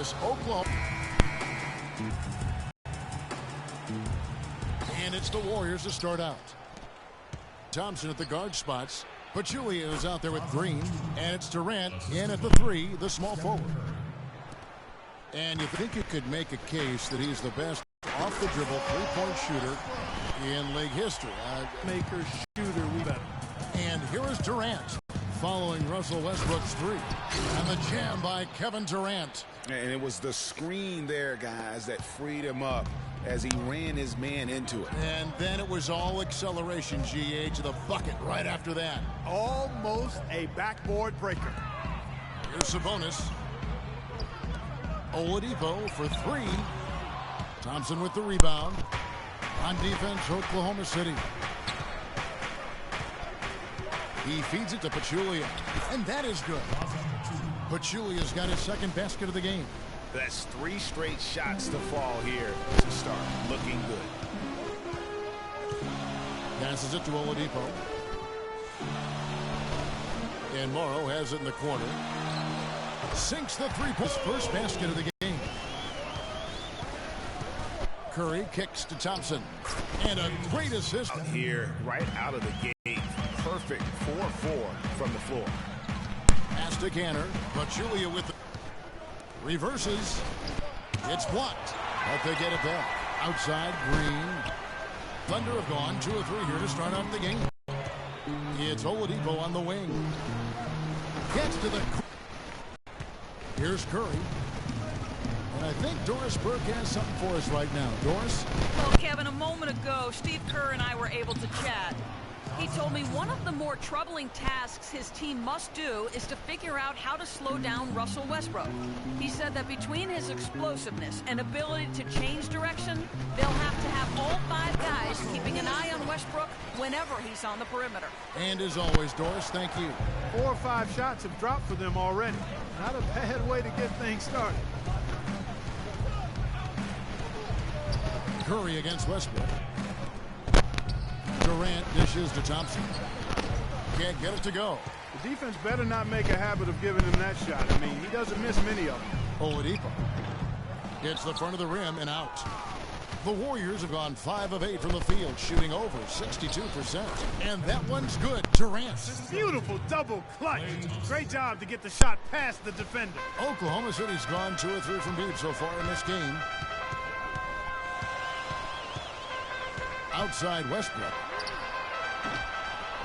this Oklahoma. And it's the Warriors to start out. Thompson at the guard spots. Pachulia is out there with Green. And it's Durant in at the 3, the small forward. And you think you could make a case that he's the best off-the-dribble three-point shooter in league history. Maker, shooter, we better. And here is Durant following Russell Westbrook's 3. And the jam by Kevin Durant. And it was the screen there, guys, that freed him up as he ran his man into it. And then it was all acceleration, GA, to the bucket right after that. Almost a backboard breaker. Here's Sabonis. Oladipo for 3. Thompson with the rebound. On defense, Oklahoma City. He feeds it to Pachulia. And that is good. Pachulia's got his second basket of the game. That's 3 straight shots to fall here to start. Looking good. Passes it to Oladipo. And Morrow has it in the corner. Sinks the 3-point first basket of the game. Curry kicks to Thompson. And a great assist. Here, right out of the gate. Perfect 4-4 from the floor. Pass to Canner. Pachulia with the reverses. It's blocked. But they get it back. Outside, Green. Thunder have gone 2 of 3 here to start out the game. It's Oladipo on the wing. Gets to the... Here's Curry. And I think Doris Burke has something for us right now. Doris? Well, Kevin, a moment ago, Steve Kerr and I were able to chat. He told me one of the more troubling tasks his team must do is to figure out how to slow down Russell Westbrook. He said that between his explosiveness and ability to change direction, they'll have to have all 5 guys keeping an eye on Westbrook whenever he's on the perimeter. And as always, Doris, thank you. 4 or 5 shots have dropped for them already. Not a bad way to get things started. Curry against Westbrook. Durant dishes to Thompson. Can't get it to go. The defense better not make a habit of giving him that shot. I mean, he doesn't miss many of them. Oladipo hits the front of the rim and out. The Warriors have gone 5 of 8 from the field, shooting over 62%. And that one's good. Durant. Beautiful double clutch. Great job to get the shot past the defender. Oklahoma City's gone 2 of 3 from deep so far in this game. Outside Westbrook.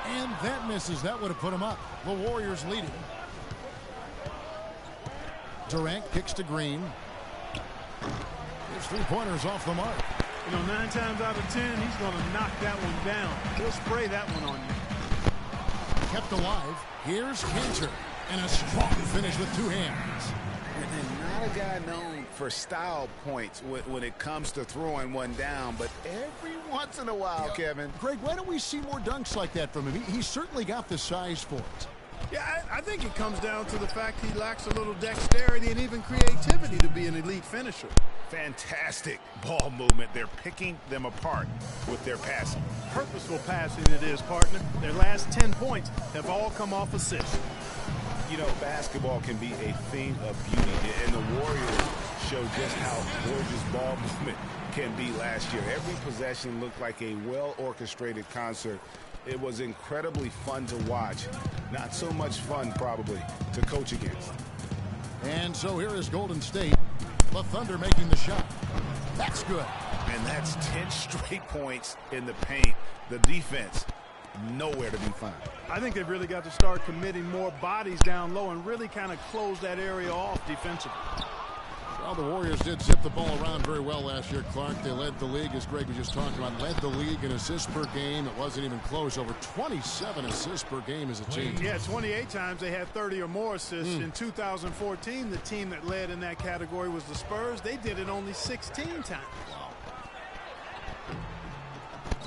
And that misses. That would have put him up. The Warriors leading. Durant kicks to Green. His 3-pointers off the mark. You know, 9 times out of 10, he's going to knock that one down. He'll spray that one on you. Kept alive. Here's Cantor. And a strong finish with 2 hands. And not a guy known for style points when it comes to throwing one down, but every once in a while, Kevin. Greg, why don't we see more dunks like that from him? He's certainly got the size for it. Yeah, I think it comes down to the fact he lacks a little dexterity and even creativity to be an elite finisher. Fantastic ball movement. They're picking them apart with their passing. Purposeful passing it is, partner. Their last 10 points have all come off assists. You know, basketball can be a thing of beauty, and the Warriors showed just how gorgeous ball movement can be last year. Every possession looked like a well-orchestrated concert. It was incredibly fun to watch. Not so much fun, probably, to coach against. And so here is Golden State. The Thunder making the shot. That's good. And that's 10 straight points in the paint. The defense, nowhere to be found. I think they've really got to start committing more bodies down low and really kind of close that area off defensively. Well, the Warriors did zip the ball around very well last year, Clark. They led the league, as Greg was just talking about, led the league in assists per game. It wasn't even close. Over 27 assists per game as a team. Yeah, 28 times they had 30 or more assists. In 2014, the team that led in that category was the Spurs. They did it only 16 times.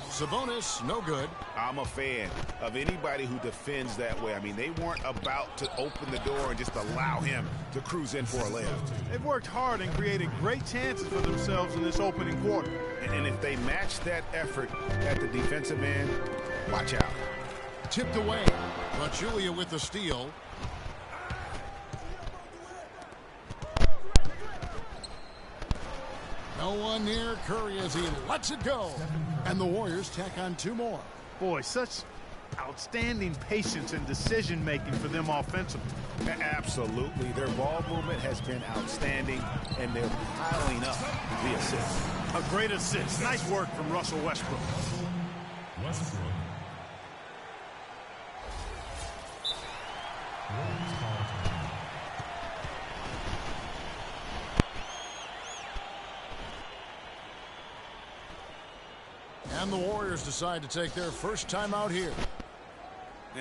Sabonis, no good. I'm a fan of anybody who defends that way. I mean, they weren't about to open the door and just allow him to cruise in for a layup. They've worked hard and created great chances for themselves in this opening quarter. And if they match that effort at the defensive end, watch out. Tipped away. Pachulia with the steal. No one near Curry as he lets it go. And the Warriors tack on 2 more. Boy, such outstanding patience and decision-making for them offensively. Absolutely. Their ball movement has been outstanding, and they're piling up the assists. A great assist. Nice work from Russell Westbrook. And the Warriors decide to take their first time out here.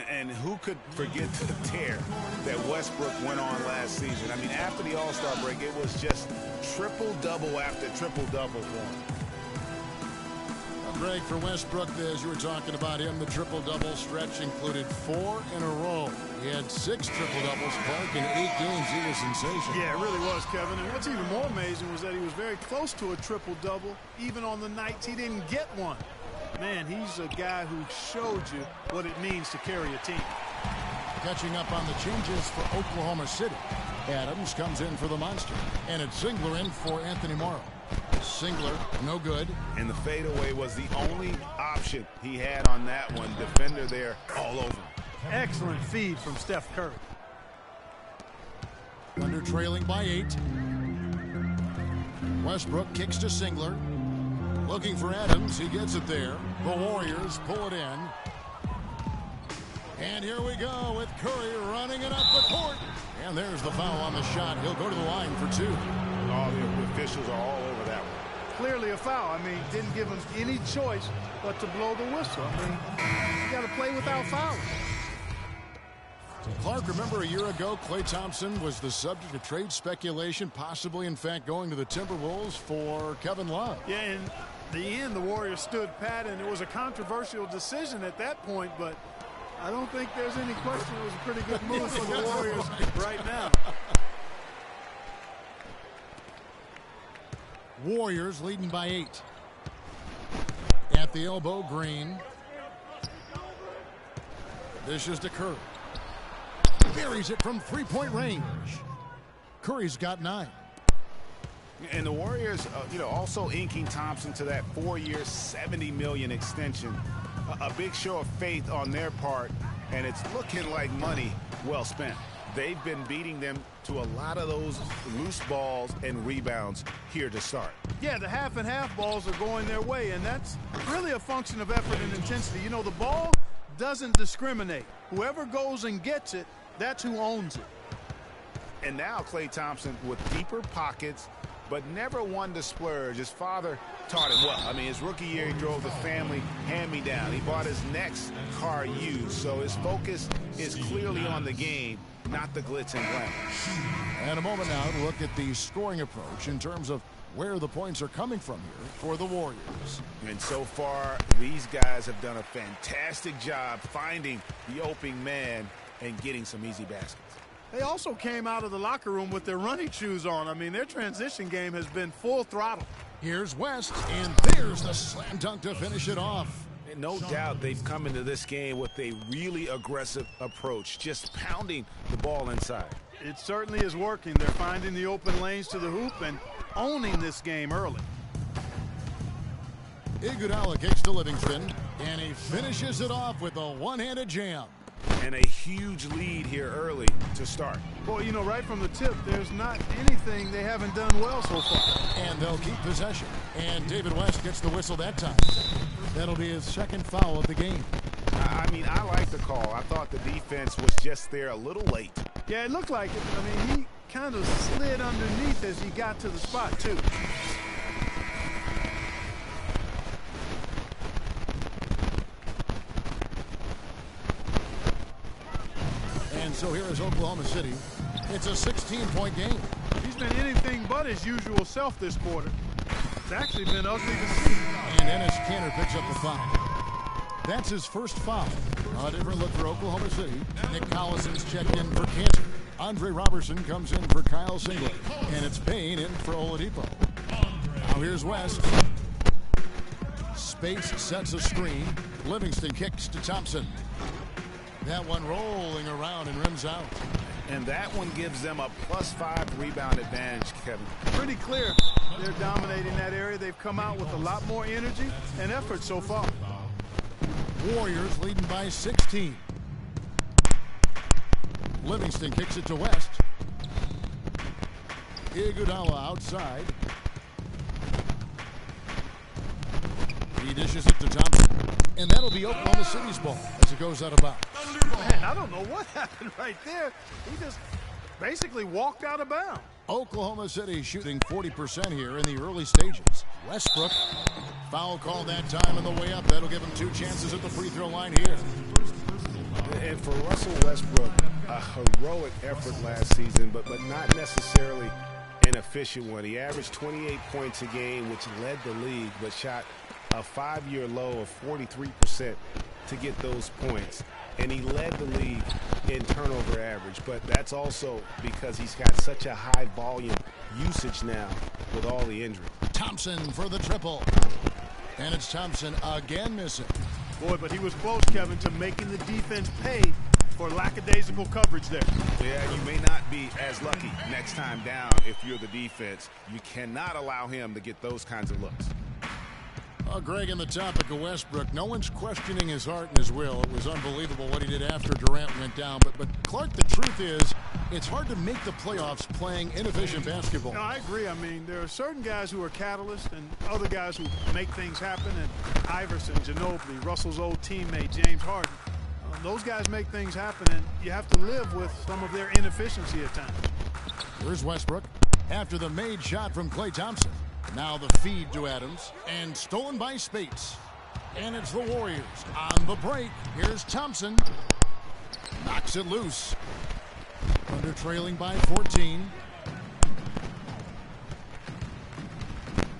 And who could forget the tear that Westbrook went on last season? I mean, after the All-Star break, it was just triple-double after triple-double for him. Greg, for Westbrook, as you were talking about him, the triple-double stretch included 4 in a row. He had 6 triple-doubles. Clark, in 8 games, he was sensational. Yeah, it really was, Kevin. And what's even more amazing was that he was very close to a triple-double, even on the nights he didn't get one. Man, he's a guy who showed you what it means to carry a team. Catching up on the changes for Oklahoma City. Adams comes in for the Monster. And it's Singler in for Anthony Morrow. Singler, no good. And the fadeaway was the only option he had on that one. Defender there all over. Excellent feed from Steph Curry. Thunder trailing by 8. Westbrook kicks to Singler. Looking for Adams. He gets it there. The Warriors pull it in. And here we go with Curry running it up the court. And there's the foul on the shot. He'll go to the line for 2. All the officials are all over that one. Clearly a foul. I mean, didn't give him any choice but to blow the whistle. I mean, you got to play without fouling. Clark, remember a year ago, Klay Thompson was the subject of trade speculation, possibly, in fact, going to the Timberwolves for Kevin Love. Yeah, in the end, the Warriors stood pat, and it was a controversial decision at that point, but I don't think there's any question it was a pretty good move for the Warriors right now. Warriors leading by 8. At the elbow, Green. This is to Curry. Buries it from 3-point range. Curry's got 9. And the Warriors, also inking Thompson to that 4-year, $70 million extension. A big show of faith on their part, and it's looking like money well spent. They've been beating them to a lot of those loose balls and rebounds here to start. Yeah, the half and half balls are going their way, and that's really a function of effort and intensity. You know, the ball doesn't discriminate. Whoever goes and gets it, that's who owns it. And now Klay Thompson with deeper pockets, but never one to splurge. His father taught him well. I mean, his rookie year, he drove the family hand-me-down. He bought his next car used, so his focus is clearly on the game, not the glitz and glamour. And a moment now to look at the scoring approach in terms of where the points are coming from here for the Warriors. And so far, these guys have done a fantastic job finding the opening man and getting some easy baskets. They also came out of the locker room with their running shoes on. I mean, their transition game has been full throttle. Here's West, and there's the slam dunk to finish it off. And no doubt they've come into this game with a really aggressive approach, just pounding the ball inside. It certainly is working. They're finding the open lanes to the hoop and owning this game early. Iguodala kicks to Livingston, and he finishes it off with a one-handed jam. And a huge lead here early to start. Boy, you know, right from the tip, there's not anything they haven't done well so far. And they'll keep possession. And David West gets the whistle that time. That'll be his second foul of the game. I mean, I like the call. I thought the defense was just there a little late. Yeah, it looked like it. I mean, he kind of slid underneath as he got to the spot, too. So here is Oklahoma City. It's a 16-point game. He's been anything but his usual self this quarter. It's actually been ugly to see. And Ennis Kanter picks up the foul. That's his first foul. A different look for Oklahoma City. Nick Collison's checked in for Kanter. Andre Robertson comes in for Kyle Singler. And it's Payne in for Oladipo. Now here's West. Space sets a screen. Livingston kicks to Thompson. That one rolling around and rims out. And that one gives them a +5 rebound advantage, Kevin. Pretty clear. They're dominating that area. They've come out with a lot more energy and effort so far. Warriors leading by 16. Livingston kicks it to West. Iguodala outside. He dishes it to Thompson. And that'll be Oklahoma City's ball as it goes out of bounds. Man, I don't know what happened right there. He just basically walked out of bounds. Oklahoma City shooting 40% here in the early stages. Westbrook, foul call that time on the way up. That'll give him 2 chances at the free throw line here. And for Russell Westbrook, a heroic effort last season, but not necessarily an efficient one. He averaged 28 points a game, which led the league, but shot a 5-year low of 43% to get those points. And he led the league in turnover average, but that's also because he's got such a high volume usage now with all the injuries. Thompson for the triple. And it's Thompson again missing. Boy, but he was close, Kevin, to making the defense pay for lackadaisical coverage there. Yeah, you may not be as lucky next time down if you're the defense. You cannot allow him to get those kinds of looks. Greg, on the topic of Westbrook, no one's questioning his heart and his will. It was unbelievable what he did after Durant went down. But Clark, the truth is, it's hard to make the playoffs playing inefficient basketball. No, I agree. I mean, there are certain guys who are catalysts and other guys who make things happen. And Iverson, Ginobili, Russell's old teammate, James Harden. Those guys make things happen, and you have to live with some of their inefficiency at times. Here's Westbrook after the made shot from Klay Thompson. Now the feed to Adams, and stolen by Spates. And it's the Warriors on the break. Here's Thompson. Knocks it loose. Under trailing by 14.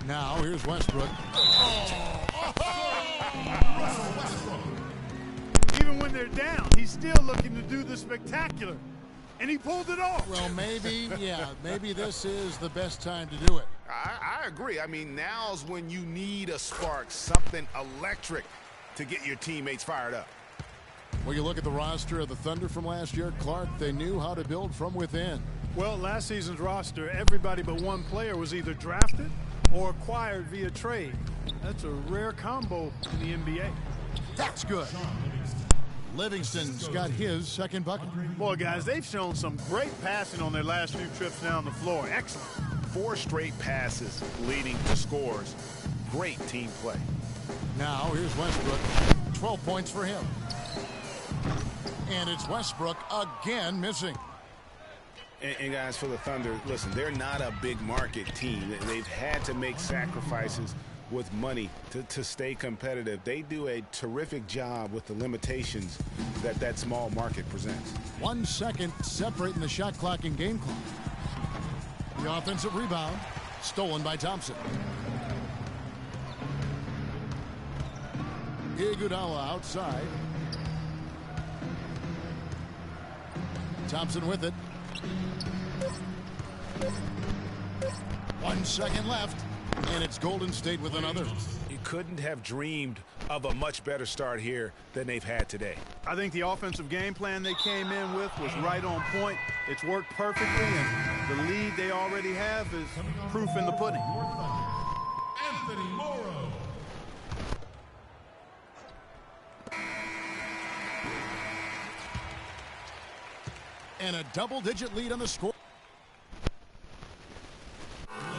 Now here's Westbrook. Even when they're down, he's still looking to do the spectacular. And he pulled it off. Well, maybe this is the best time to do it. I agree. I mean, now's when you need a spark, something electric to get your teammates fired up. Well, you look at the roster of the Thunder from last year, Clark, they knew how to build from within. Well, last season's roster, everybody but one player was either drafted or acquired via trade. That's a rare combo in the NBA. That's good. Livingston's got his second bucket. Boy, guys, they've shown some great passing on their last few trips down the floor. Excellent. 4 straight passes leading to scores. Great team play. Now here's Westbrook. 12 points for him. And it's Westbrook again missing. And guys, for the Thunder, listen, they're not a big market team. They've had to make sacrifices with money to stay competitive. They do a terrific job with the limitations that small market presents. 1 second separating the shot clock and game clock. The offensive rebound stolen by Thompson. Iguodala outside. Thompson with it. 1 second left, and it's Golden State with another. You couldn't have dreamed of a much better start here than they've had today. I think the offensive game plan they came in with was right on point. It's worked perfectly, and the lead they already have is proof in the pudding. Anthony Morrow. And a double-digit lead on the score.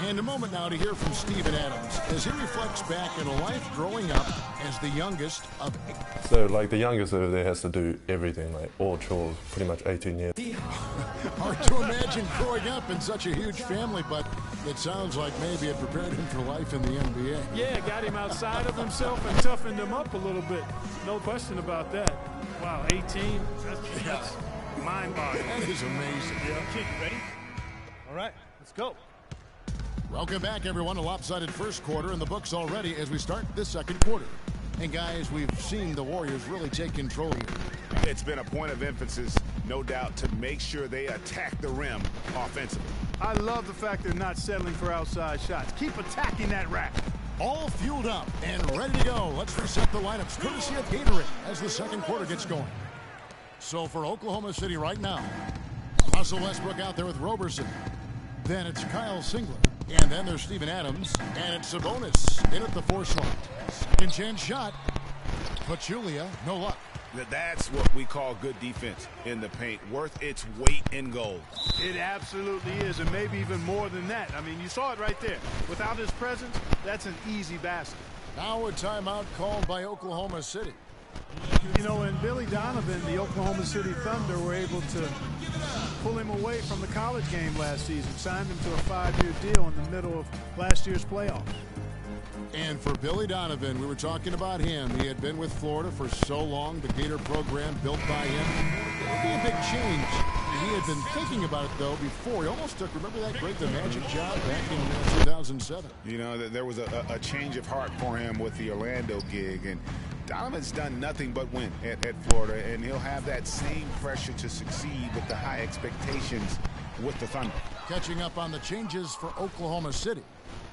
And a moment now to hear from Steven Adams as he reflects back on a life growing up as the youngest of 8. So, like, the youngest over there has to do everything, like all chores, pretty much 18 years. Hard to imagine growing up in such a huge family, but it sounds like maybe it prepared him for life in the NBA. Yeah, got him outside of himself and toughened him up a little bit. No question about that. Wow, 18, that's mind-boggling. That is amazing. Yeah, okay, ready? All right, let's go. Welcome back, everyone. A lopsided first quarter in the books already as we start this second quarter. And, guys, we've seen the Warriors really take control here. It's been a point of emphasis, no doubt, to make sure they attack the rim offensively. I love the fact they're not settling for outside shots. Keep attacking that rack. All fueled up and ready to go. Let's reset the lineups courtesy of Gatorade as the second quarter gets going. So for Oklahoma City right now, Russell Westbrook out there with Roberson. Then it's Kyle Singler. And then there's Steven Adams. And it's Sabonis in at the 4 slot. Second chance shot. Pachulia, no luck. That's what we call good defense in the paint. Worth its weight in gold. It absolutely is, and maybe even more than that. I mean, you saw it right there. Without his presence, that's an easy basket. Now a timeout called by Oklahoma City. You know, and Billy Donovan, the Oklahoma City Thunder, were able to pull him away from the college game last season, signed him to a 5-year deal in the middle of last year's playoffs. And for Billy Donovan, we were talking about him. He had been with Florida for so long, the Gator program built by him. It would be a big change. He had been thinking about it, though, before. He almost took, remember that great The Magic job back in 2007? You know, there was a change of heart for him with the Orlando gig, and Donovan's done nothing but win at Florida, and he'll have that same pressure to succeed with the high expectations with the Thunder. Catching up on the changes for Oklahoma City.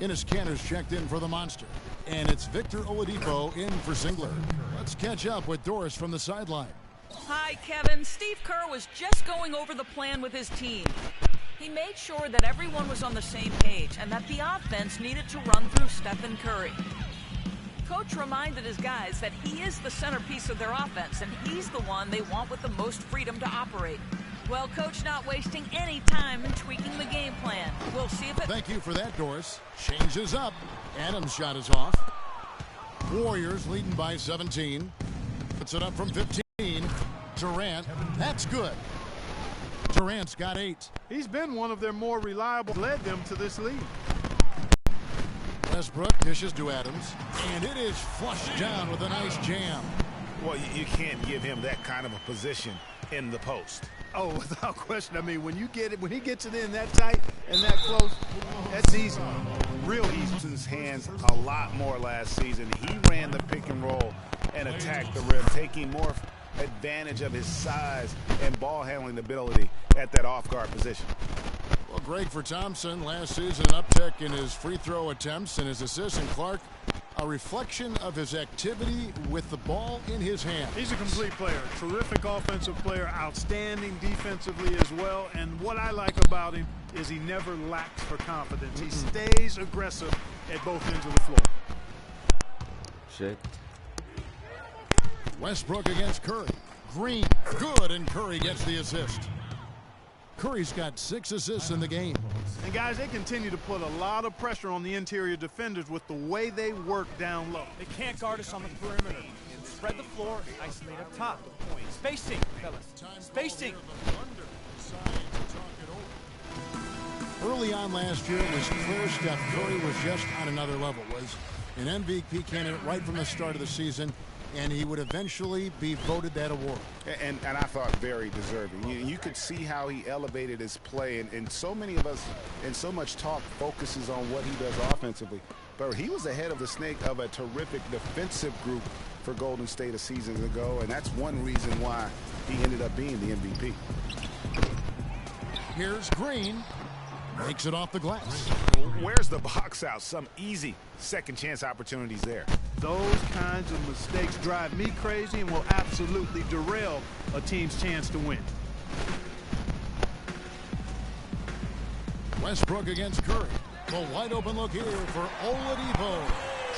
Enes Kanter's checked in for the Monster. And it's Victor Oladipo in for Singler. Let's catch up with Doris from the sideline. Hi, Kevin. Steve Kerr was just going over the plan with his team. He made sure that everyone was on the same page and that the offense needed to run through Stephen Curry. Coach reminded his guys that he is the centerpiece of their offense and he's the one they want with the most freedom to operate. Well, Coach not wasting any time in tweaking the game plan. We'll see if it... Thank you for that, Doris. Changes up. Adams' shot is off. Warriors leading by 17. Puts it up from 15. Durant. That's good. Durant's got 8. He's been one of their more reliable, led them to this lead. Westbrook dishes to Adams. And it is flushed down with a nice jam. Well, you can't give him that kind of a position in the post. Oh, without question. I mean, when you get it, when he gets it in that tight and that close, that's easy. Real easy. His hands a lot more last season. He ran the pick and roll and attacked the rim, taking more advantage of his size and ball handling ability at that off-guard position. Well, Greg, for Thompson, last season an uptick in his free throw attempts and his assists, and Clark, a reflection of his activity with the ball in his hand. He's a complete player, terrific offensive player, outstanding defensively as well, and what I like about him is he never lacks for confidence. He stays aggressive at both ends of the floor. Shit. Westbrook against Curry. Green, good, and Curry gets the assist. Curry's got 6 assists in the game. And guys, they continue to put a lot of pressure on the interior defenders with the way they work down low. They can't guard us on the perimeter. Spread the floor, isolate up top. Spacing, fellas. Spacing. Early on last year, it was clear Steph Curry was just on another level. Was an MVP candidate right from the start of the season, and he would eventually be voted that award. And I thought very deserving. You could see how he elevated his play, and so many of us, and so much talk focuses on what he does offensively. But he was ahead of the snake of a terrific defensive group for Golden State a season ago, and that's one reason why he ended up being the MVP. Here's Green. Makes it off the glass. Where's the box out? Some easy second chance opportunities there. Those kinds of mistakes drive me crazy and will absolutely derail a team's chance to win. Westbrook against Curry. The wide open look here for Oladipo.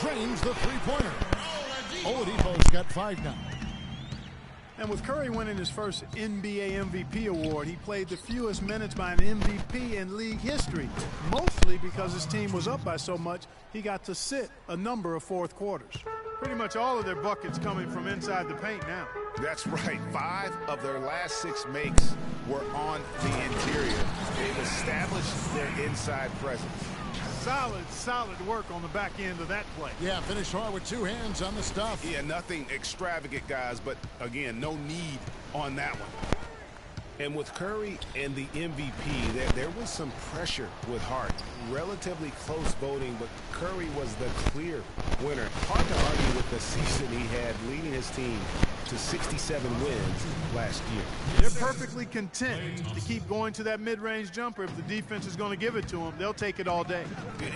Drains the three-pointer. Oladipo's got 5 now. And with Curry winning his first NBA MVP award, he played the fewest minutes by an MVP in league history, mostly because his team was up by so much he got to sit a number of fourth quarters. Pretty much all of their buckets coming from inside the paint now. That's right. 5 of their last 6 makes were on the interior. They've established their inside presence. Solid work on the back end of that play. Yeah, finished hard with 2 hands on the stuff. Yeah, nothing extravagant, guys, but again, no need on that one. And with Curry and the MVP, there was some pressure with Hart. Relatively close voting, but Curry was the clear winner. Hard to argue with the season he had, leading his team to 67 wins last year. They're perfectly content to keep going to that mid-range jumper. If the defense is going to give it to them, they'll take it all day.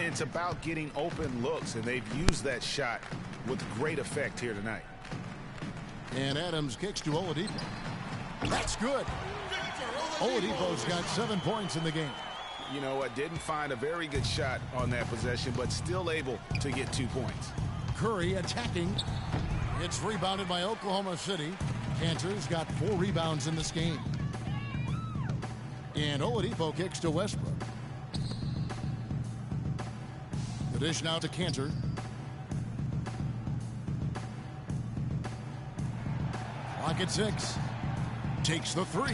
It's about getting open looks, and they've used that shot with great effect here tonight. And Adams kicks to Oladipo. That's good. Oladipo's got 7 points in the game. You know what? Didn't find a very good shot on that possession, but still able to get 2 points. Curry attacking. It's rebounded by Oklahoma City. Cantor's got 4 rebounds in this game. And Oladipo kicks to Westbrook. The dish now to Cantor. Clock at 6. Takes the 3.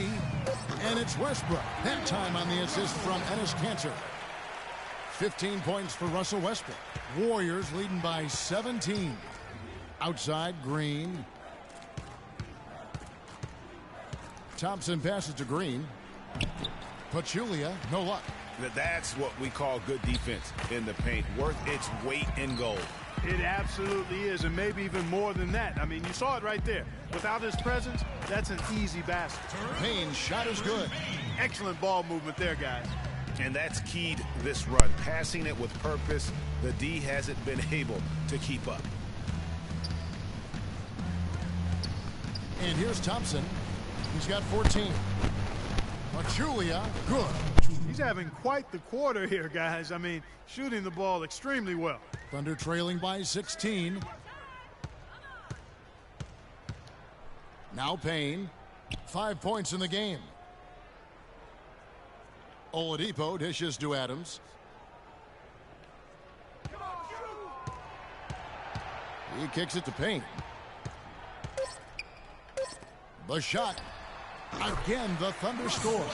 And it's Westbrook. That time on the assist from Enes Kanter. 15 points for Russell Westbrook. Warriors leading by 17. Outside, Green. Thompson passes to Green. Pachulia, no luck. That's what we call good defense in the paint. Worth its weight in gold. It absolutely is, and maybe even more than that. I mean, you saw it right there. Without his presence, that's an easy basket. Payne's shot is good. Excellent ball movement there, guys. And that's keyed this run. Passing it with purpose. The D hasn't been able to keep up. And here's Thompson. He's got 14. Pachulia, good. He's having quite the quarter here, guys. I mean, shooting the ball extremely well. Thunder trailing by 16. Now Payne. 5 points in the game. Oladipo dishes to Adams. He kicks it to Payne. The shot. Again, the Thunder score.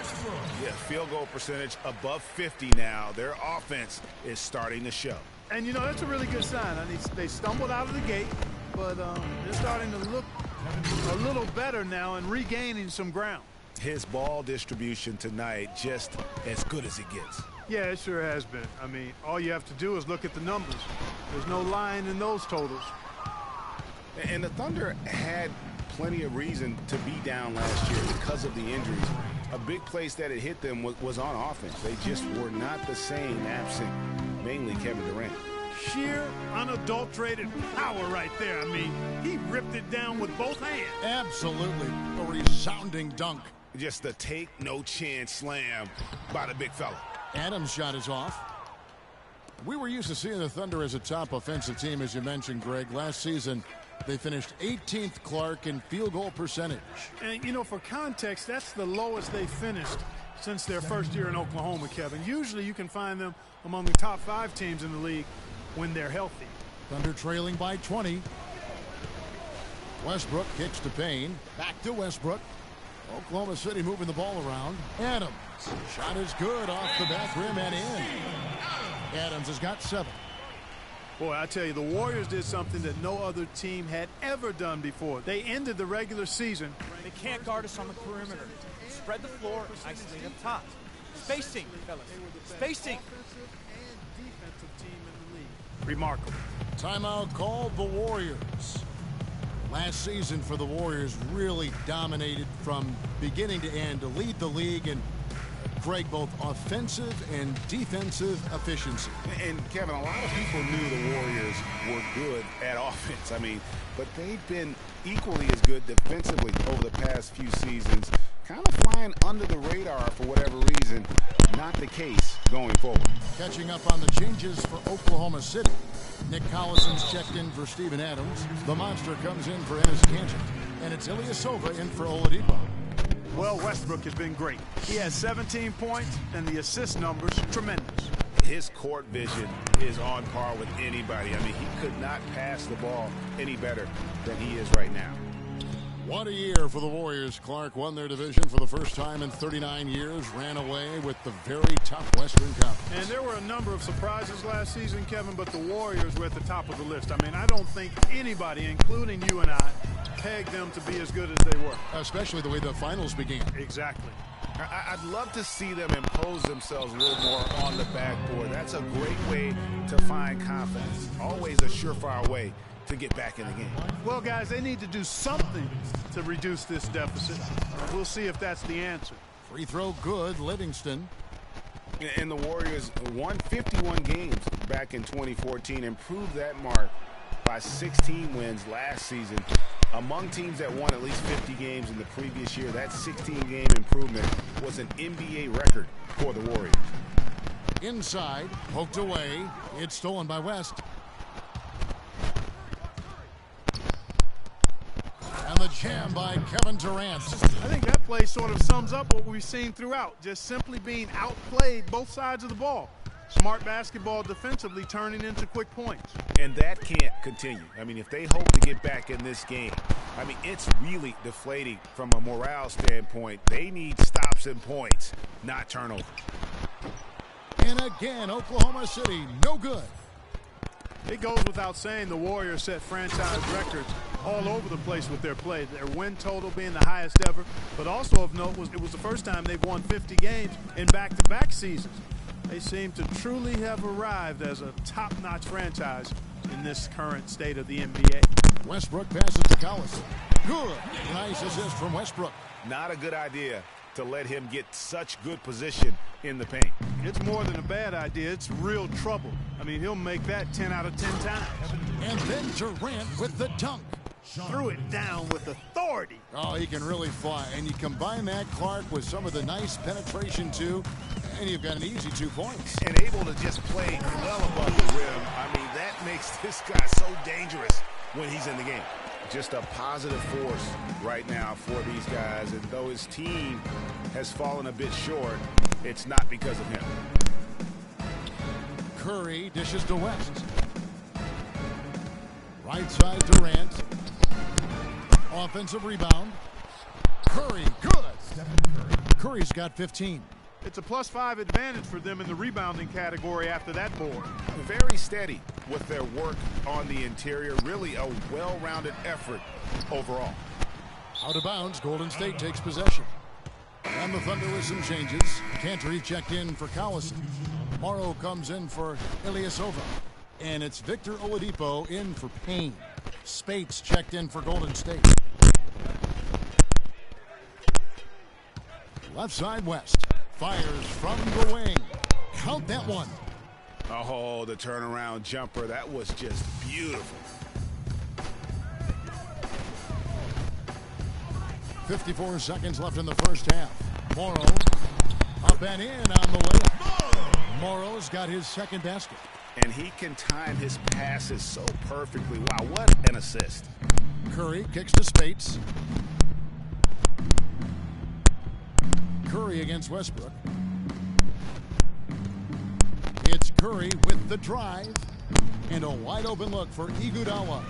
Yeah, field goal percentage above 50 now. Their offense is starting to show. And, you know, that's a really good sign. I mean, they stumbled out of the gate, but they're starting to look a little better now and regaining some ground. His ball distribution tonight just as good as it gets. Yeah, it sure has been. I mean, all you have to do is look at the numbers. There's no lying in those totals. And the Thunder had plenty of reason to be down last year because of the injuries. A big place that it hit them was on offense. They just were not the same absent mainly Kevin Durant. Sheer, unadulterated power right there. I mean, he ripped it down with both hands. Absolutely. A resounding dunk. Just a take no chance slam by the big fella. Adams' shot is off. We were used to seeing the Thunder as a top offensive team, as you mentioned, Greg. Last season, they finished 18th, Clark, in field goal percentage. And, you know, for context, that's the lowest they finished since their first year in Oklahoma, Kevin. Usually you can find them among the top 5 teams in the league when they're healthy. Thunder trailing by 20. Westbrook kicks to Payne. Back to Westbrook. Oklahoma City moving the ball around. Adams. Shot is good off the back rim and in. Adams has got 7. Boy, I tell you, the Warriors did something that no other team had ever done before. They ended the regular season. They can't guard us on the perimeter. Spread the floor, isolate up top. Spacing, fellas. Spacing. Offensive and defensive team in the league. Remarkable. Timeout called the Warriors. Last season for the Warriors really dominated from beginning to end to lead the league in, Greg, both offensive and defensive efficiency. And Kevin, a lot of people knew the Warriors were good at offense. I mean, but they've been equally as good defensively over the past few seasons. Kind of flying under the radar for whatever reason. Not the case going forward. Catching up on the changes for Oklahoma City. Nick Collison's checked in for Steven Adams. The monster comes in for Enes Kanter. And it's Ilyasova in for Oladipo. Well, Westbrook has been great. He has 17 points, and the assist numbers tremendous. His court vision is on par with anybody. I mean, he could not pass the ball any better than he is right now. What a year for the Warriors. Clark won their division for the first time in 39 years, ran away with the very tough Western Conference. And there were a number of surprises last season, Kevin, but the Warriors were at the top of the list. I mean, I don't think anybody, including you and I, pegged them to be as good as they were. Especially the way the finals began. Exactly. I'd love to see them impose themselves a little more on the backboard. That's a great way to find confidence. Always a surefire way to get back in the game. Well, guys, they need to do something to reduce this deficit. We'll see if that's the answer. Free throw good, Livingston. And the Warriors won 51 games back in 2014, improved that mark by 16 wins last season. Among teams that won at least 50 games in the previous year, that 16-game improvement was an NBA record for the Warriors. Inside, poked away. It's stolen by West. And the jam by Kevin Durant. I think that play sort of sums up what we've seen throughout. Just simply being outplayed both sides of the ball. Smart basketball defensively turning into quick points. And that can't continue. I mean, if they hope to get back in this game, I mean, it's really deflating from a morale standpoint. They need stops and points, not turnovers. And again, Oklahoma City, no good. It goes without saying the Warriors set franchise records all over the place with their play. Their win total being the highest ever, but also of note was it was the first time they've won 50 games in back-to-back seasons. They seem to truly have arrived as a top-notch franchise in this current state of the NBA. Westbrook passes to Collison. Good. Nice assist from Westbrook. Not a good idea to let him get such good position in the paint. It's more than a bad idea. It's real trouble. I mean, he'll make that 10 out of 10 times. And then Durant with the dunk. Threw it down with authority. Oh, he can really fly. And you combine that, Clark, with some of the nice penetration, too, and you've got an easy 2 points. And able to just play well above the rim. I mean, that makes this guy so dangerous when he's in the game. Just a positive force right now for these guys. And though his team has fallen a bit short, it's not because of him. Curry dishes to West. Right side, Durant. Offensive rebound. Curry, good. Curry's got 15. It's a +5 advantage for them in the rebounding category after that board. Very steady with their work on the interior. Really a well-rounded effort overall. Out of bounds, Golden State takes possession. And the Thunder with some changes. Cantor checked in for Collison. Morrow comes in for Ilyasova. And it's Victor Oladipo in for Payne. Spates checked in for Golden State. Left side, West. Fires from the wing. Count that one. Oh, the turnaround jumper. That was just beautiful. 54 seconds left in the first half. Morrow up and in on the layup. Morrow's got his second basket. And he can time his passes so perfectly. Wow, what an assist. Curry kicks to Spates. Curry against Westbrook. It's Curry with the drive. And a wide open look for Iguodala.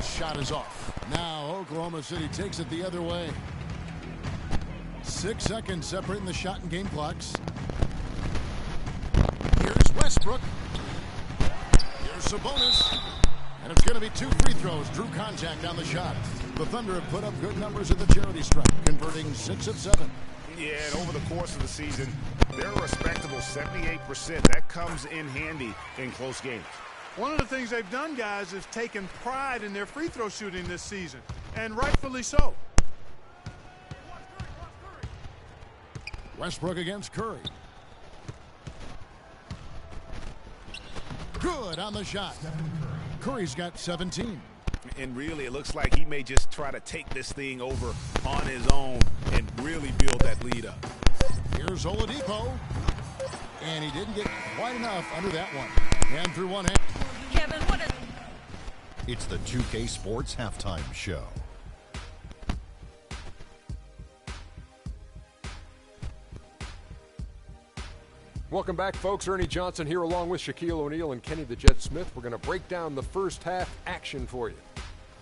Shot is off. Now Oklahoma City takes it the other way. 6 seconds separating the shot and game clocks. Here's Westbrook. Here's Sabonis. And it's going to be 2 free throws. Drew contact on the shot. The Thunder have put up good numbers at the charity stripe, converting 6 of 7. Yeah, and over the course of the season, they're a respectable 78%. That comes in handy in close games. One of the things they've done, guys, is taken pride in their free throw shooting this season, and rightfully so. Westbrook against Curry. Good on the shot. Curry's got 17. And really, it looks like he may just try to take this thing over on his own and really build that lead up. Here's Oladipo. And he didn't get quite enough under that one. And through one hand. Kevin, what is... It's the 2K Sports Halftime Show. Welcome back, folks. Ernie Johnson here along with Shaquille O'Neal and Kenny the Jet Smith. We're going to break down the first half action for you.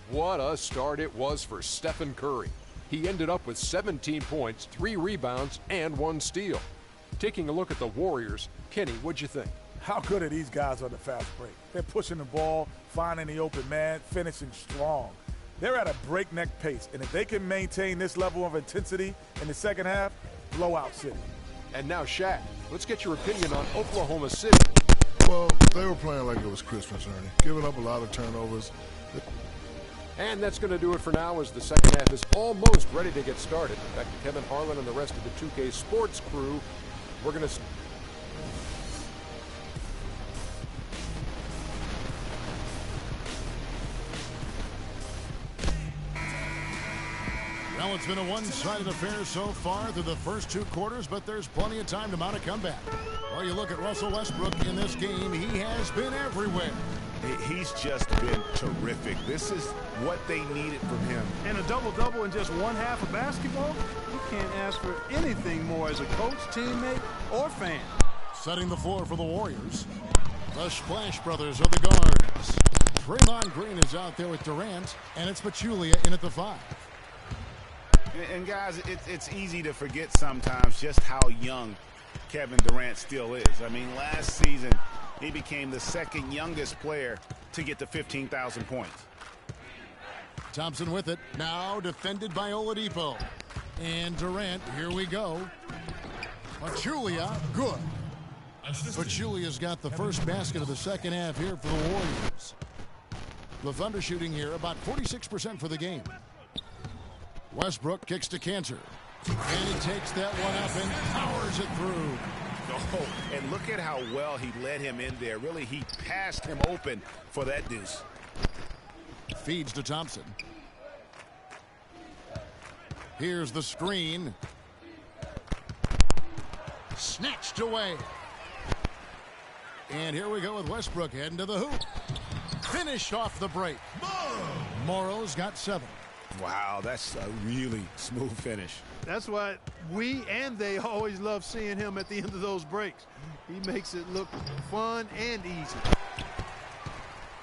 What a start it was for Stephen Curry. He ended up with 17 points, 3 rebounds, and 1 steal. Taking a look at the Warriors, Kenny, what'd you think? How good are these guys on the fast break? They're pushing the ball, finding the open man, finishing strong. They're at a breakneck pace, and if they can maintain this level of intensity in the second half, blowout city. And now, Shaq, let's get your opinion on Oklahoma City. Well, they were playing like it was Christmas, Ernie. Giving up a lot of turnovers. And that's going to do it for now as the second half is almost ready to get started. Back to Kevin Harlan and the rest of the 2K Sports crew. We're going to... Well, it's been a one-sided affair so far through the first 2 quarters, but there's plenty of time to mount a comeback. Well, you look at Russell Westbrook in this game, he has been everywhere. He's just been terrific. This is what they needed from him. And a double-double in just one half of basketball? You can't ask for anything more as a coach, teammate, or fan. Setting the floor for the Warriors. The Splash Brothers are the guards. Draymond Green is out there with Durant, and it's Pachulia in at the 5. And guys, it's easy to forget sometimes just how young Kevin Durant still is. I mean, last season, he became the second youngest player to get to 15,000 points. Thompson with it. Now defended by Oladipo. And Durant, here we go. Pachulia, good. Pachulia's got the first basket of the second half here for the Warriors. The Thunder shooting here about 46% for the game. Westbrook kicks to Cantor. And he takes that one up and powers it through. Oh, and look at how well he led him in there. Really, he passed him open for that deuce. Feeds to Thompson. Here's the screen. Snatched away. And here we go with Westbrook heading to the hoop. Finish off the break. Morrow's got 7. Wow, that's a really smooth finish. That's why we and they always love seeing him at the end of those breaks. He makes it look fun and easy.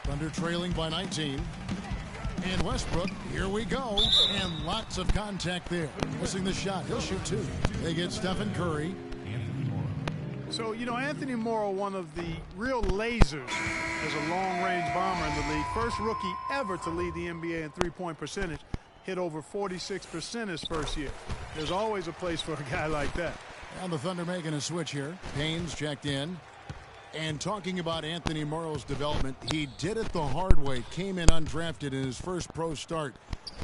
Thunder trailing by 19. And Westbrook, here we go. And lots of contact there. Missing the shot. He'll shoot 2. They get Stephen Curry. So, you know, Anthony Morrow, one of the real lasers as a long-range bomber in the league. First rookie ever to lead the NBA in three-point percentage. Hit over 46% his first year. There's always a place for a guy like that. And the Thunder making a switch here. Payne's checked in. And talking about Anthony Morrow's development, he did it the hard way. Came in undrafted in his first pro start.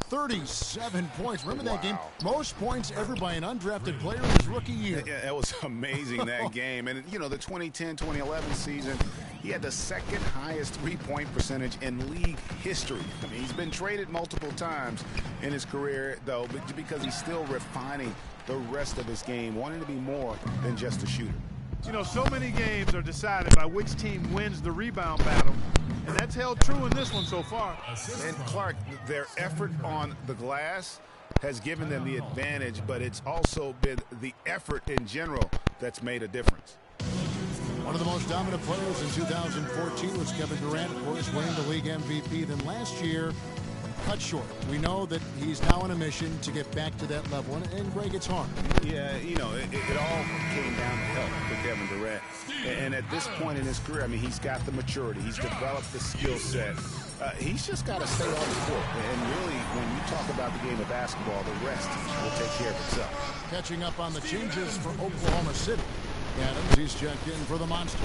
37 points. Remember that game? Most points ever by an undrafted player in his rookie year. Yeah, that was amazing, that game. And, you know, the 2010-2011 season, he had the second highest three-point percentage in league history. I mean, he's been traded multiple times in his career, though, because he's still refining the rest of his game, wanting to be more than just a shooter. You know, so many games are decided by which team wins the rebound battle, and that's held true in this one so far. And Clark, their effort on the glass has given them the advantage, but it's also been the effort in general that's made a difference. One of the most dominant players in 2014 was Kevin Durant, of course, winning the league MVP. Then last year, cut short. We know that he's now on a mission to get back to that level, and Greg, it's hard. Yeah, you know, it all came down to health for Kevin Durant. And at this point in his career, I mean, he's got the maturity. He's developed the skill set. He's just got to stay on the court. And really, when you talk about the game of basketball, the rest will take care of itself. Catching up on the changes for Oklahoma City. Adams, he's checked in for the Monster.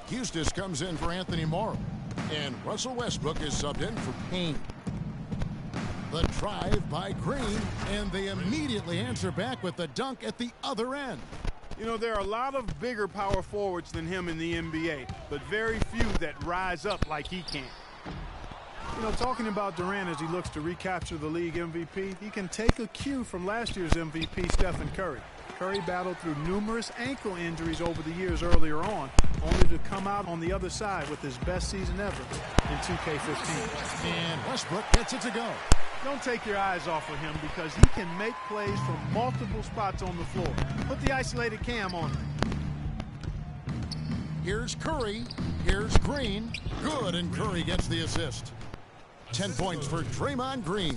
Eustace comes in for Anthony Morrow. And Russell Westbrook is subbed in for Payne. The drive by Green, and they immediately answer back with the dunk at the other end. You know, there are a lot of bigger power forwards than him in the NBA, but very few that rise up like he can. You know, talking about Durant as he looks to recapture the league MVP, he can take a cue from last year's MVP, Stephen Curry. Curry battled through numerous ankle injuries over the years earlier on, only to come out on the other side with his best season ever in 2K15. And Westbrook gets it to go. Don't take your eyes off of him because he can make plays from multiple spots on the floor. Put the isolated cam on him. Here's Curry. Here's Green. Good, and Curry gets the assist. 10 points for Draymond Green.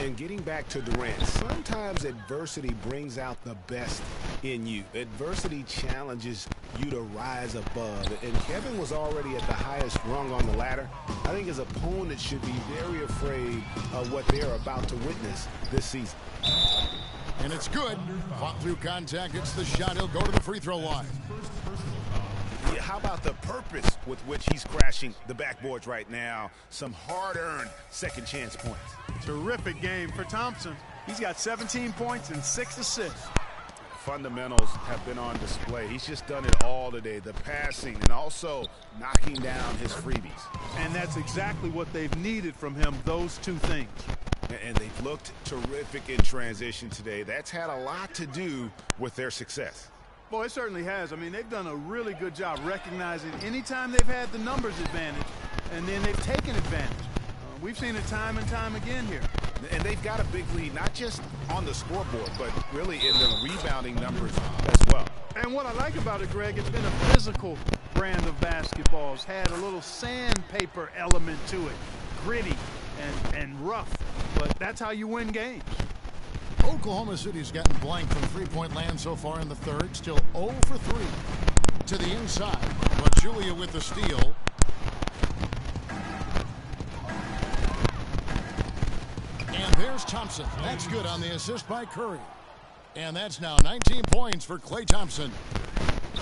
And getting back to Durant, sometimes adversity brings out the best in you. Adversity challenges you to rise above. And Kevin was already at the highest rung on the ladder. I think his opponent should be very afraid of what they're about to witness this season. And it's good. Fought through contact. It's the shot. He'll go to the free throw line. Yeah, how about the purpose with which he's crashing the backboards right now? Some hard-earned second chance points. Terrific game for Thompson. He's got 17 points and 6 assists. Fundamentals have been on display. He's just done it all today. The passing and also knocking down his freebies. And that's exactly what they've needed from him, those two things. And they've looked terrific in transition today. That's had a lot to do with their success. Boy, it certainly has. I mean, they've done a really good job recognizing anytime they've had the numbers advantage, and then they've taken advantage. We've seen it time and time again here. And they've got a big lead, not just on the scoreboard, but really in the rebounding numbers as well. And what I like about it, Greg, it's been a physical brand of basketball. It's had a little sandpaper element to it, gritty and rough, but that's how you win games. Oklahoma City's gotten blank from three-point land so far in the third, still 0 for 3. To the inside, but Julia with the steal. And there's Thompson. That's good on the assist by Curry. And that's now 19 points for Klay Thompson.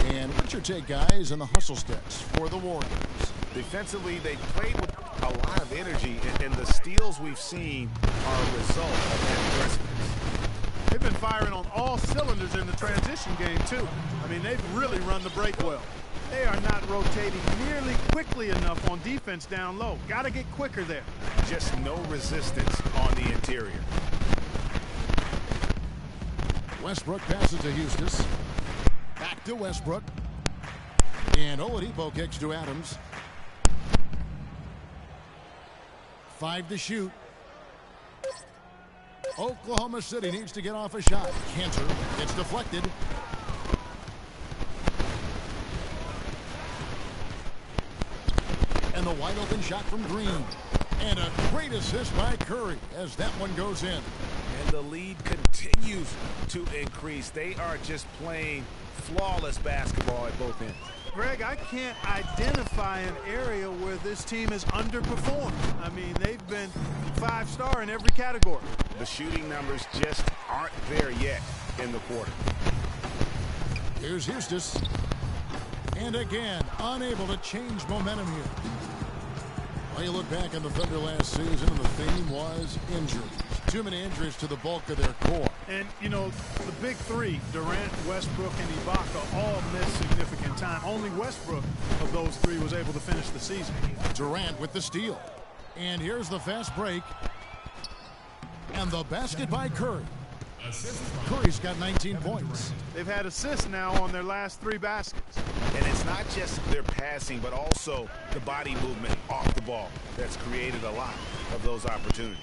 And what's your take, guys, on the hustle steps for the Warriors? Defensively, they played with a lot of energy, and the steals we've seen are a result of that aggressiveness. They've been firing on all cylinders in the transition game, too. I mean, they've really run the break well. They are not rotating nearly quickly enough on defense down low. Got to get quicker there. Just no resistance on the interior. Westbrook passes to Eustace. Back to Westbrook. And Oladipo kicks to Adams. 5 to shoot. Oklahoma City needs to get off a shot. Cantor gets deflected. And the wide open shot from Green. And a great assist by Curry as that one goes in. And the lead continues to increase. They are just playing flawless basketball at both ends. Greg, I can't identify an area where this team has underperformed. I mean, they've been 5-star in every category. The shooting numbers just aren't there yet in the quarter. Here's Eustace. And again, unable to change momentum here. Well, you look back on the Thunder last season, and the theme was injuries. Too many injuries to the bulk of their core. And, you know, the big three, Durant, Westbrook, and Ibaka, all missed significant time. Only Westbrook of those three was able to finish the season. Durant with the steal. And here's the fast break. And the basket by Curry. Curry's got 19 points. They've had assists now on their last 3 baskets. And it's not just their passing, but also the body movement off the ball that's created a lot of those opportunities.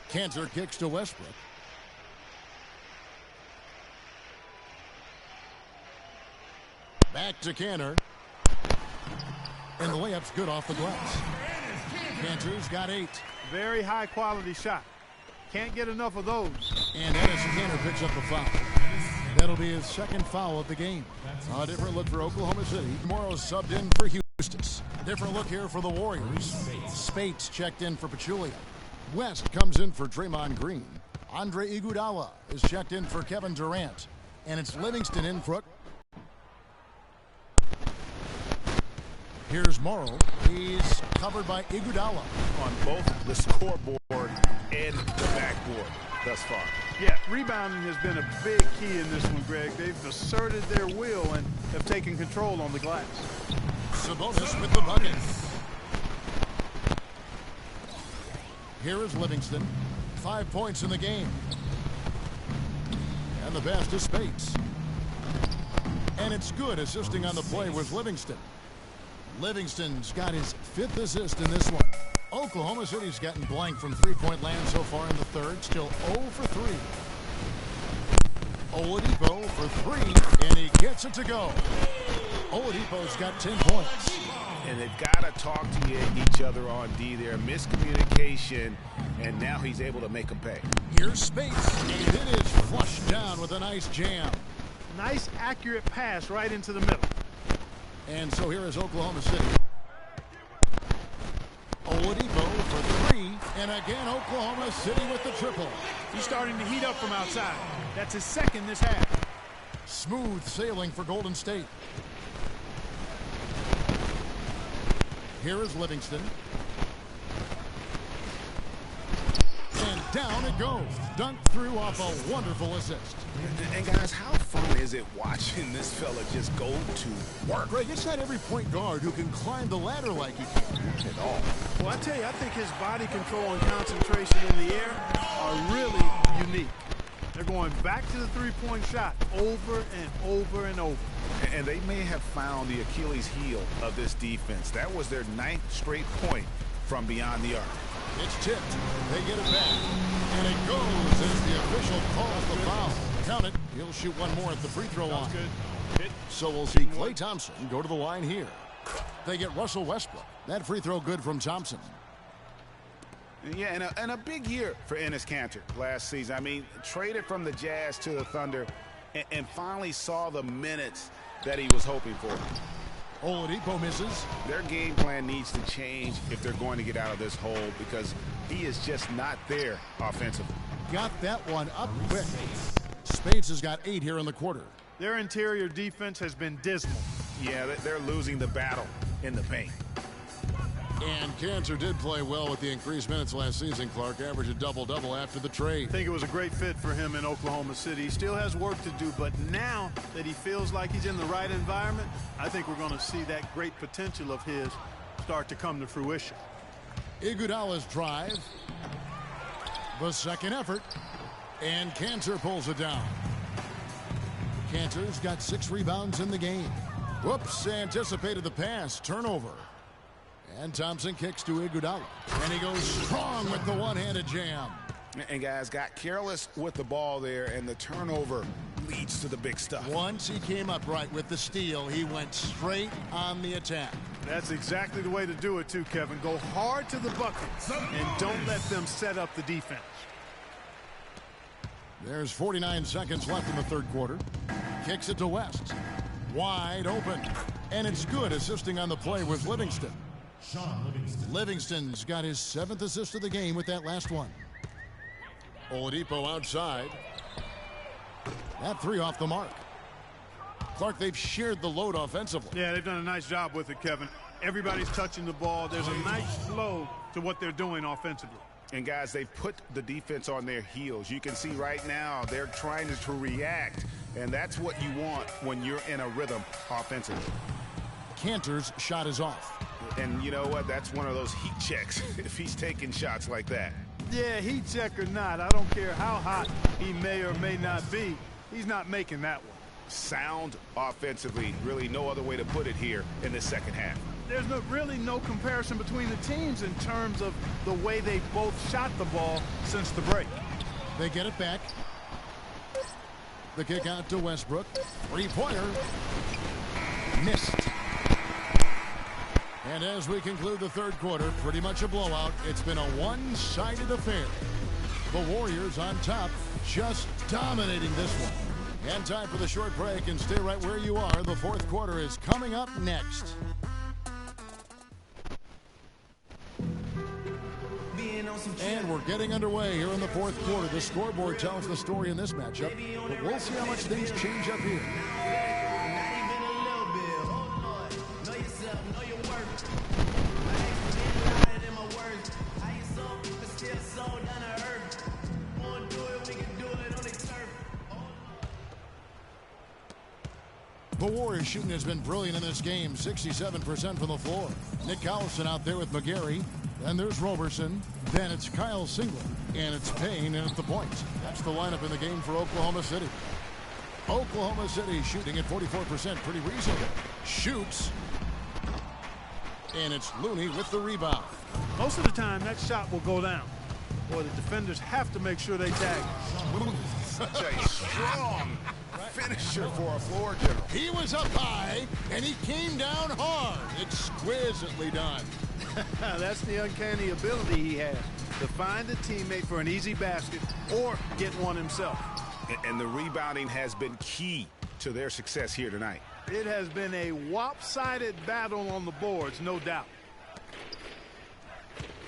Cantor kicks to Westbrook. Back to Cantor. And the layup's good off the glass. Cantor's got 8. Very high quality shot. Can't get enough of those. And Dennis Cantor picks up the foul. That'll be his second foul of the game. A different look for Oklahoma City. Morrow's subbed in for Eustace. Different look here for the Warriors. Spates checked in for Pachulia. West comes in for Draymond Green. Andre Iguodala is checked in for Kevin Durant. And it's Livingston in for... Here's Morrow. He's covered by Iguodala. On both the scoreboard and the backboard thus far. Yeah, rebounding has been a big key in this one, Greg. They've asserted their will and have taken control on the glass. Sabonis with the bucket. Here is Livingston. 5 points in the game. And the pass to Spates. And it's good. Assisting on the play was Livingston. Livingston's got his 5th assist in this one. Oklahoma City's gotten blank from three-point land so far in the third. Still 0 for 3. Oladipo for 3, and he gets it to go. Oladipo's got 10 points. And they've got to talk to each other on D there. Miscommunication, and now he's able to make them pay. Here's Spates, and it is flushed down with a nice jam. Nice, accurate pass right into the middle. And so here is Oklahoma City. Oladipo for 3, and again Oklahoma City with the triple. He's starting to heat up from outside. That's his 2nd this half. Smooth sailing for Golden State. Here is Livingston. And down it goes. Dunked through off a wonderful assist. And guys, how fun is it watching this fella just go to work? Greg, it's not every point guard who can climb the ladder like he can at all. Well, I tell you, I think his body control and concentration in the air are really unique. They're going back to the three-point shot over and over and over. And they may have found the Achilles heel of this defense. That was their 9th straight point from beyond the arc. It's tipped. They get it back. And it goes as the official calls the foul. Count it. He'll shoot one more at the free throw line. So we'll see Klay Thompson go to the line here. They get Russell Westbrook. That free throw good from Thompson. Yeah, and a big year for Enes Kanter last season. I mean, traded from the Jazz to the Thunder and finally saw the minutes that he was hoping for. Oladipo misses. Their game plan needs to change if they're going to get out of this hole because he is just not there offensively. Got that one up quick. Spades has got 8 here in the quarter. Their interior defense has been dismal. Yeah, they're losing the battle in the paint. And Kanter did play well with the increased minutes last season. Clark averaged a double-double after the trade. I think it was a great fit for him in Oklahoma City. He still has work to do, but now that he feels like he's in the right environment, I think we're going to see that great potential of his start to come to fruition. Iguodala's drive. The second effort. And Kanter pulls it down. Kanter's got 6 rebounds in the game. Whoops, anticipated the pass. Turnover. And Thompson kicks to Iguodala. And he goes strong with the one-handed jam. And guys got careless with the ball there, and the turnover leads to the big stuff. Once he came up right with the steal, he went straight on the attack. That's exactly the way to do it too, Kevin. Go hard to the buckets and don't let them set up the defense. There's 49 seconds left in the third quarter. Kicks it to West. Wide open. And it's good, assisting on the play with Livingston. Livingston's got his 7th assist of the game with that last one. Oladipo outside. That 3 off the mark. Clark, they've shared the load offensively. Yeah, they've done a nice job with it, Kevin. Everybody's touching the ball. There's a nice flow to what they're doing offensively. And guys, they've put the defense on their heels. You can see right now they're trying to react, and that's what you want when you're in a rhythm offensively. Kanter's shot is off. And you know what? That's one of those heat checks if he's taking shots like that. Yeah, heat check or not, I don't care how hot he may or may not be. He's not making that one. Sound offensively. Really no other way to put it here in the second half. There's really no comparison between the teams in terms of the way they both shot the ball since the break. They get it back. The kick out to Westbrook. Three-pointer. Missed. And as we conclude the third quarter, pretty much a blowout. It's been a one-sided affair. The Warriors on top, just dominating this one. And time for the short break, and stay right where you are. The fourth quarter is coming up next. And we're getting underway here in the fourth quarter. The scoreboard tells the story in this matchup, but we'll see how much things change up here. The Warriors shooting has been brilliant in this game, 67% from the floor. Nick Collison out there with McGarry. Then there's Roberson. Then it's Kyle Singler. And it's Payne in at the point. That's the lineup in the game for Oklahoma City. Oklahoma City shooting at 44%, pretty reasonable. Shoots. And it's Looney with the rebound. Most of the time, that shot will go down. Boy, the defenders have to make sure they tag. Such a strong finisher for a floor general. He was up high, and he came down hard. Exquisitely done. That's the uncanny ability he has to find a teammate for an easy basket or get one himself. And the rebounding has been key to their success here tonight. It has been a lopsided battle on the boards, no doubt.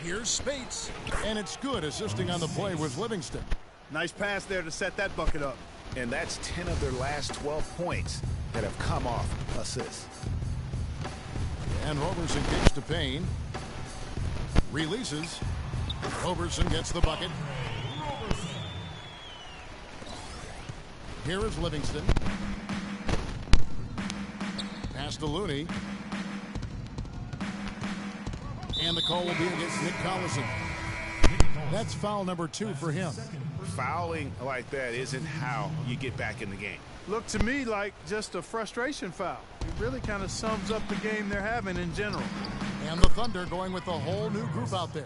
Here's Spates, and it's good, assisting on the play with Livingston. Nice pass there to set that bucket up. And that's 10 of their last 12 points that have come off assists. And Roberson kicks to Payne. Releases. Roberson gets the bucket. Here is Livingston. Pass to Looney. And the call will be against Nick Collison. That's foul number 2 for him. Fouling like that isn't how you get back in the game. Looked to me like just a frustration foul. It really kind of sums up the game they're having in general. And the Thunder going with a whole new group out there.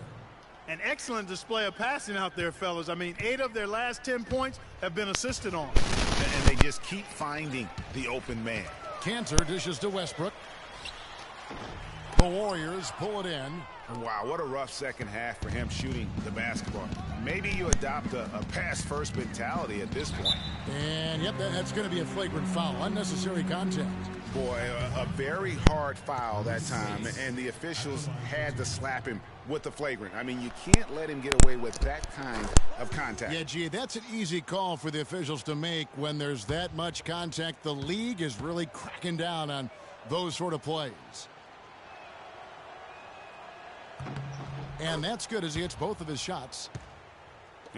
An excellent display of passing out there, fellas. I mean, 8 of their last 10 points have been assisted on. And they just keep finding the open man. Cantor dishes to Westbrook. The Warriors pull it in. Wow, what a rough second half for him shooting the basketball. Maybe you adopt a pass-first mentality at this point. And, yep, that's going to be a flagrant foul. Unnecessary contact. Boy, a very hard foul that time, and the officials had to slap him with the flagrant. I mean, you can't let him get away with that kind of contact. Yeah, gee, that's an easy call for the officials to make when there's that much contact. The league is really cracking down on those sort of plays. And that's good as he hits both of his shots.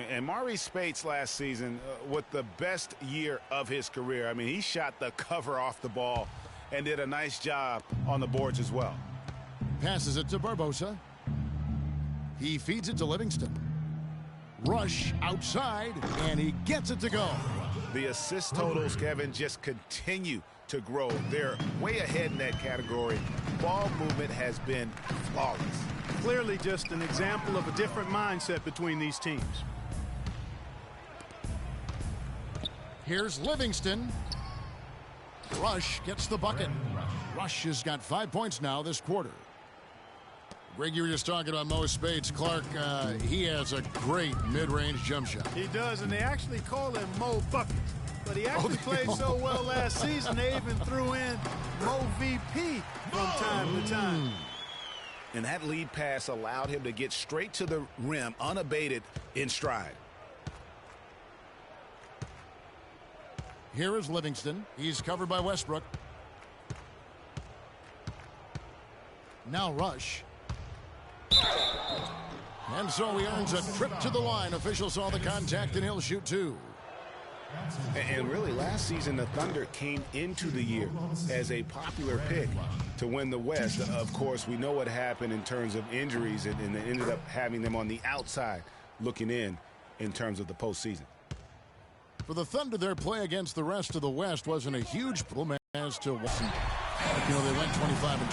And Maurice Spates last season with the best year of his career. I mean, he shot the cover off the ball and did a nice job on the boards as well. Passes it to Barbosa. He feeds it to Livingston. Rush outside, and he gets it to go. The assist totals, Kevin, just continue to grow. They're way ahead in that category. Ball movement has been flawless. Clearly just an example of a different mindset between these teams. Here's Livingston. Rush gets the bucket. Rush has got 5 points now this quarter. Greg, you were just talking about Mo Spates. Clark, he has a great mid-range jump shot. He does, and they actually call him Mo Buckets. But he actually played so well last season, they even threw in Mo VP from time to time. And that lead pass allowed him to get straight to the rim, unabated in stride. Here is Livingston. He's covered by Westbrook. Now Rush. And so he earns a trip to the line. Officials saw the contact, and he'll shoot 2. And really, last season, the Thunder came into the year as a popular pick to win the West. Of course, we know what happened in terms of injuries, and they ended up having them on the outside looking in terms of the postseason. For the Thunder, their play against the rest of the West wasn't a huge problem as to, they went 25-20.